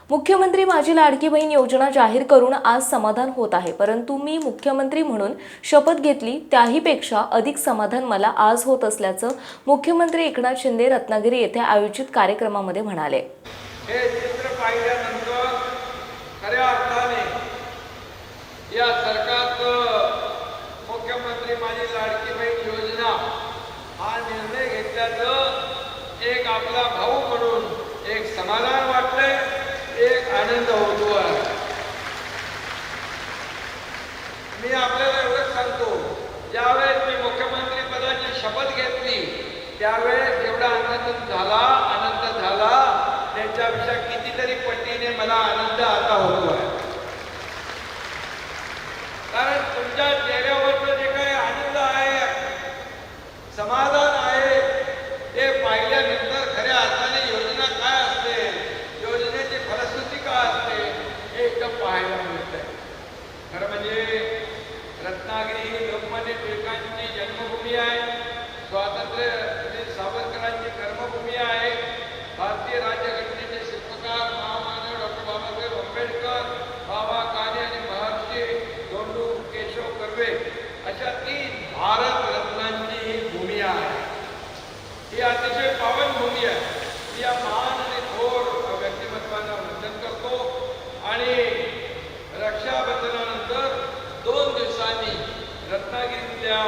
मुख्यमंत्री माझी लाडकी बहीण योजना जाहीर करून आज समाधान होत आहे, परंतु मी मुख्यमंत्री म्हणून शपथ घेतली त्याहीपेक्षा अधिक समाधान मला आज होत असल्याचं मुख्यमंत्री एकनाथ शिंदे रत्नागिरी येथे आयोजित कार्यक्रमामध्ये म्हणाले। हे चित्र पाहिल्यानंतर खऱ्या अर्थाने या सरकारचं मुख्यमंत्री माझी लाडकी बहीण योजना हा निर्णय घेतल्याचं एक आपला भाऊ म्हणून एक समाधान वाटतंय, एक आनंद होतो आहे। मी आपल्याला एवढंच सांगतो, ज्यावेळेस मी मुख्यमंत्री पदाची शपथ घेतली त्यावेळेस जेवढा आनंद झाला त्याच्यापेक्षा कितीतरी पटीने मला आनंद आता होतो आहे। कारण तुमच्या चेहऱ्यावरचं जे काही आनंद आहे, समाधान आहे, ते पाहिल्यानंतर खऱ्या अर्थाने योजना काय असते, योजनेची फलश्रुती काय असते हे एकदम पाहायला मिळतंय। खरं म्हणजे रत्नागिरी ही लोकमान्य टिळकांची जन्मभूमी आहे, स्वातंत्र्यवीर सावरकरांची कर्मभूमी आहे, भारतीय राज्यघटनेचे शिल्पकार महामानव डॉक्टर बाबासाहेब आंबेडकर, बाबा काने आणि महर्षी धोंडू केशव कर्वे अशा 3 भारत रत्नांची ही भूमी आहे। ही अतिशय पावन भूमी आहे। या महान आणि थोर व्यक्तिमत्वांना वंदन करतो आणि रक्षाबंधनानंतर 2 दिवसांनी रत्नागिरीतल्या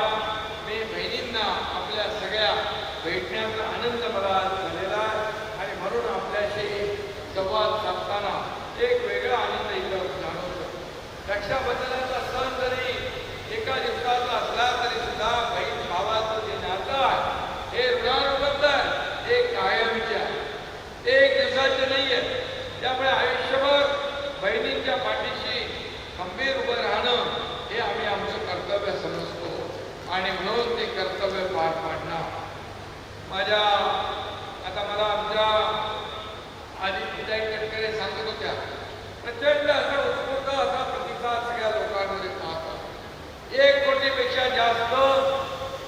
मी बहिणींना आपल्या सगळ्या भेटण्याचा आनंद मला झालेला आहे आणि म्हणून आपल्याशी संवाद साधताना एक वेगळा आनंद इथं जाणवतो। रक्षाबंधनाचा सण जरी एका दिवसाचा असला तरी सुद्धा बहीण भावाचं जे नातं आहे हे ऋणानुबंध आहे, हे कायमचे आहे, ते एक दिवसाचे नाही आहे। त्यामुळे आयुष्यभर बहिणींच्या पाठीशी खंबीर उभं राहणं हे आम्ही आमचं कर्तव्य समजतो आणि म्हणून ते कर्तव्य पार पाडणं आता मला आमच्या आदित्यताई तटकरे सांगत होत्या, प्रचंड असा उत्स्फूर्त असा प्रतिसाद सगळ्या लोकांमध्ये पाहतात। 1 कोटीपेक्षा जास्त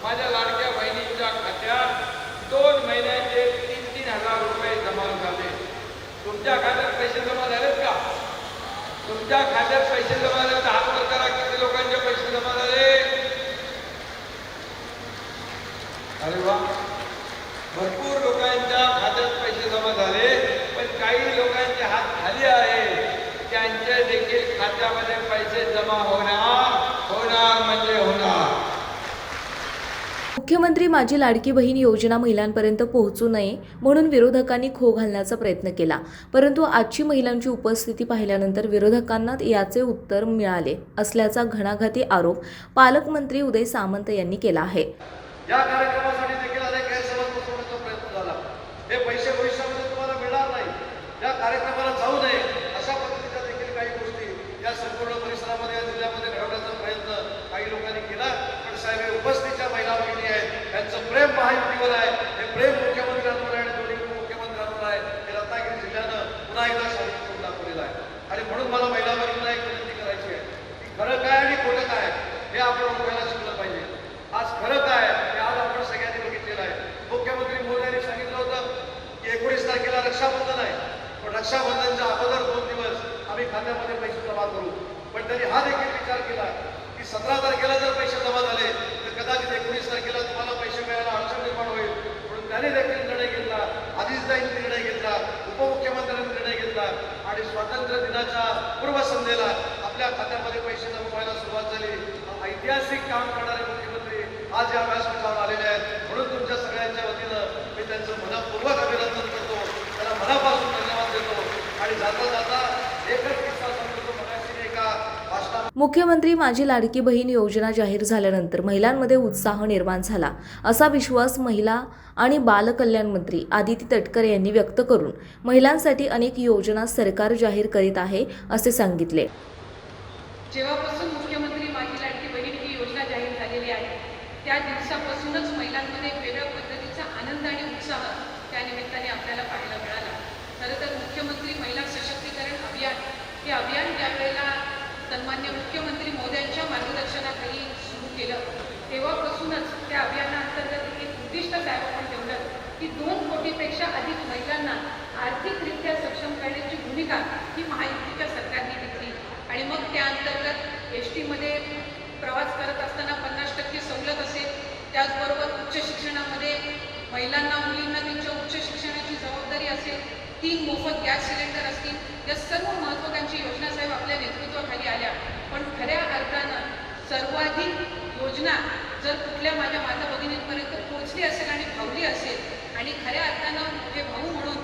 माझ्या लाडक्या बहिणींच्या खात्यात 2 महिन्याचे 3-3 हजार रुपये जमा झाले। तुमच्या खात्यात पैसे जमा झालेत का? तुमच्या खात्यात पैसे जमा झाले तर हात वर करा, किती लोकांचे पैसे जमा झाले? अरे वा, भरपूर लोकांच्या खात्यात पैसे जमा झाले, पण काही लोकांचे हात खाली आहे, त्यांचे देखील खात्यामध्ये पैसे जमा होणार म्हणजे होणार। मुख्यमंत्री माझी लाडकी बहीण योजना महिलांपर्यंत पोहोचू नये म्हणून विरोधकांनी खो घालण्याचा प्रयत्न केला, परंतु आजची महिलांची उपस्थिती पाहिल्यानंतर विरोधकांना याचे उत्तर मिळाले असल्याचा घणाघाती आरोप पालकमंत्री उदय सामंत यांनी केला आहे। या कार्यक्रमासाठी देखील अनेक गैरसमज पसरवण्याचा प्रयत्न झाला। हे पैसे भविष्यामध्ये तुम्हाला मिळणार नाही, या कार्यक्रमाला जाऊ नये अशा पद्धतीच्या देखील काही गोष्टी या संपूर्ण परिसरामध्ये, या जिल्ह्यामध्ये घडवण्याचा प्रयत्न काही लोकांनी केला। पण साहेब, हे उपस्थितीच्या महिला भगिनी आहेत, त्यांचं प्रेम महायुतीवर आहे, हे प्रेम मुख्यमंत्र्यांवर आहे आणि दोन्ही उपमुख्यमंत्र्यांवर आहे, हे रत्नागिरी जिल्ह्यानं पुन्हा एकदा साबित करून दाखवलेलं आहे। आणि म्हणून मला महिला भगिनींना एक विनंती करायची आहे की खरं काय आणि खोटं काय हे आपण ओळखायला शिकलं पाहिजे। आज खरं काय हे आज आपण सगळ्यांनी बघितलेलं आहे। मुख्यमंत्री मोदींनी सांगितलं होतं की 19 तारखेला रक्षाबंधन आहे, पण रक्षाबंधनच्या अगोदर 2 दिवस आम्ही खात्यामध्ये पैसे जमा करू। पण त्यांनी हा देखील विचार केला की 17 तारखेला जर पैसे जमा झाले तर कदाचित 19 तारखेला तुम्हाला पैसे मिळायला अडचण निर्माण होईल, म्हणून त्याने देखील निर्णय घेतला, आदित्यताईंनी निर्णय घेतला, उपमुख्यमंत्र्यांनी निर्णय घेतला आणि स्वातंत्र्य दिनाच्या पूर्वसंध्येला आपल्या खात्यामध्ये पैसे जमा व्हायला सुरुवात झाली। ऐतिहासिक काम करणारे मुख्यमंत्री आज या व्यासपीठावर आलेले आहेत, म्हणून तुमच्या सगळ्यांच्या वतीनं मी त्यांचं मनपूर्वक अभिनंदन करतो, त्यांना मनापासून धन्यवाद देतो आणि जाता जाता एकच किस्सा सांगतो। मगाशी एका भाषणात मुख्यमंत्री माझी लाडकी बहीण योजना जाहीर झाल्यानंतर महिलांमध्ये उत्साह निर्माण झाला असा विश्वास महिला आणि बालकल्याण मंत्री आदिती तटकरे यांनी व्यक्त करून महिलांसाठी अनेक योजना सरकार जाहीर करीत आहे असे सांगितले। जेव्हापासून मुख्यमंत्री माझी लाडकी बहीण ही योजना जाहीर झालेली आहे त्या दिवसापासूनच महिलांमध्ये वेगळ्या पद्धतीचा आनंद आणि उत्साह त्या निमित्ताने आपल्याला पाहायला मिळाला। खरं तर मुख्यमंत्री महिला सशक्तीकरण अभियान हे अभियान ज्यावेळेला सन्मान्य मुख्यमंत्री मोदींच्या मार्गदर्शनाखाली सुरू केलं तेव्हापासूनच त्या अभियानाअंतर्गत एक उद्दिष्ट साहेब आपण ठेवलं की 2 कोटीपेक्षा अधिक महिलांना आर्थिकरित्या सक्षम करण्याची भूमिका एस टीमध्ये प्रवास करत असताना 50% सवलत असेल, त्याचबरोबर उच्च शिक्षणामध्ये महिलांना मुलींना त्यांच्या उच्च शिक्षणाची जबाबदारी असेल, 3 मोफत गॅस सिलेंडर असतील, या सर्व महत्त्वाकांक्षी योजना साहेब आपल्या नेतृत्वाखाली आल्या. पण खऱ्या अर्थानं सर्वाधिक योजना जर कुठल्या माझ्या माता भगिनींपर्यंत पोहोचली असेल आणि भावली असेल आणि खऱ्या अर्थानं मोठे भाऊ म्हणून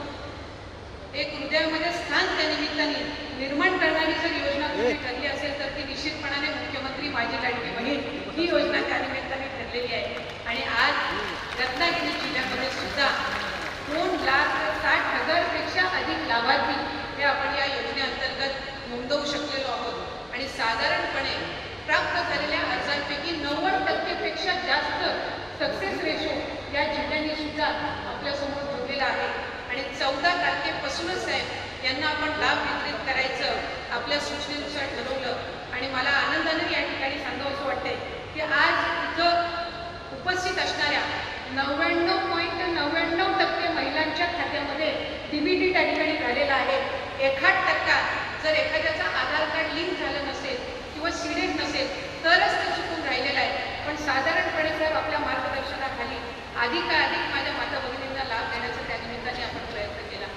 एक हृदयामध्ये स्थान त्या निमित्ताने निर्माण करणारी जर योजना कुठे ठरली असेल तर ती निश्चितपणाने मुख्यमंत्री माझी लाडकी बहीण ही योजना त्या निमित्ताने ठरलेली आहे. आणि आज रत्नागिरी जिल्ह्यामध्ये सुद्धा 2,60,000 पेक्षा अधिक लाभार्थी हे आपण या योजनेअंतर्गत नोंदवू शकलेलो आहोत. आणि साधारणपणे प्राप्त झालेल्या अर्जांपैकी 90% पेक्षा जास्त सक्सेस रेशो या जिल्ह्यांनी सुद्धा आपल्यासमोर ठेवलेला आहे. आणि 14 तारखेपासूनच साहेब यांना आपण लाभ वितरित करायचं आपल्या सूचनेनुसार ठरवलं. आणि मला आनंदाने या ठिकाणी सांगावंसं वाटतंय की आज इथं उपस्थित असणाऱ्या 99.99% महिलांच्या खात्यामध्ये DBT त्या ठिकाणी झालेला आहे. 1% जर एखाद्याचा आधार कार्ड लिंक झालं नसेल किंवा सीडेड नसेल तरच ते चुकून राहिलेलं आहे. पण साधारणपणे साहेब आपल्या मार्गदर्शनाखाली अधिकाधिक माझ्या माता भगिनींना लाभ देण्याचा त्या निमित्ताने आपण प्रयत्न केला.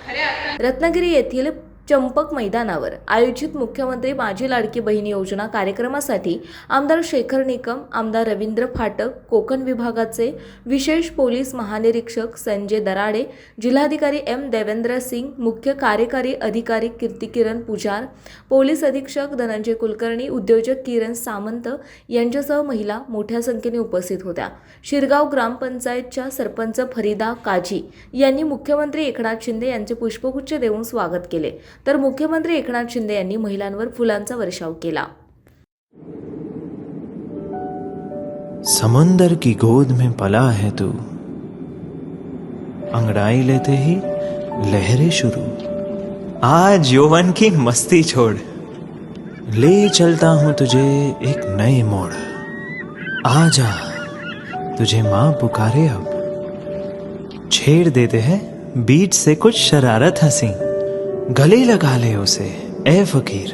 खऱ्या अर्थाने रत्नागिरी येथील चंपक मैदानावर आयोजित मुख्यमंत्री माझी लाडकी बहीण योजना कार्यक्रमासाठी आमदार शेखर निकम, आमदार रवींद्र फाटक, कोकण विभागाचे विशेष पोलीस महानिरीक्षक संजय दराडे, जिल्हाधिकारी M. देवेंद्र सिंग, मुख्य कार्यकारी अधिकारी कीर्तिकिरण पुजार, पोलीस अधीक्षक धनंजय कुलकर्णी, उद्योजक किरण सामंत यांच्यासह महिला मोठ्या संख्येने उपस्थित होत्या. शिरगाव ग्रामपंचायतच्या सरपंच फरीदा काजी यांनी मुख्यमंत्री एकनाथ शिंदे यांचे पुष्पगुच्छ देऊन स्वागत केले. तर मुख्यमंत्री एकनाथ शिंदे यांनी महिलांवर फुलांचा वर्षाव केला. समंदर की गोद में पला है तू, अंगड़ाई लेते ही लहरें शुरू. आज यौवन की मस्ती छोड़, ले चलता हूं तुझे एक नए मोड़. आजा तुझे मां पुकारे अब, छेड़ देते हैं बीच से कुछ शरारत हंसी. गले लगा ले उसे ए फकीर,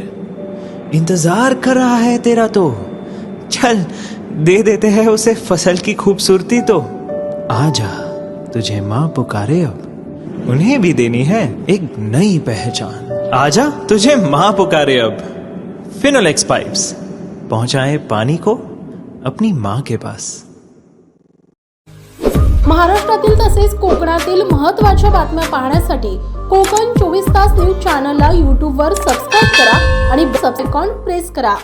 इंतजार कर रहा है तेरा तो. चल दे देते हैं उसे फसल की खूबसूरती तो. आजा तुझे मां पुकारे अब, उन्हें भी देनी है एक नई पहचान. आजा तुझे मां पुकारे अब. फिनोलेक्स पाइप्स पहुंचाए पानी को अपनी मां के पास. महाराष्ट्रातील तसेच कोकणातील महत्त्वाच्या बातम्या पाहण्यासाठी कोकण 24 तास न्यूज चॅनलला यूट्यूबवर सबस्क्राईब करा आणि बेल आयकॉन प्रेस करा.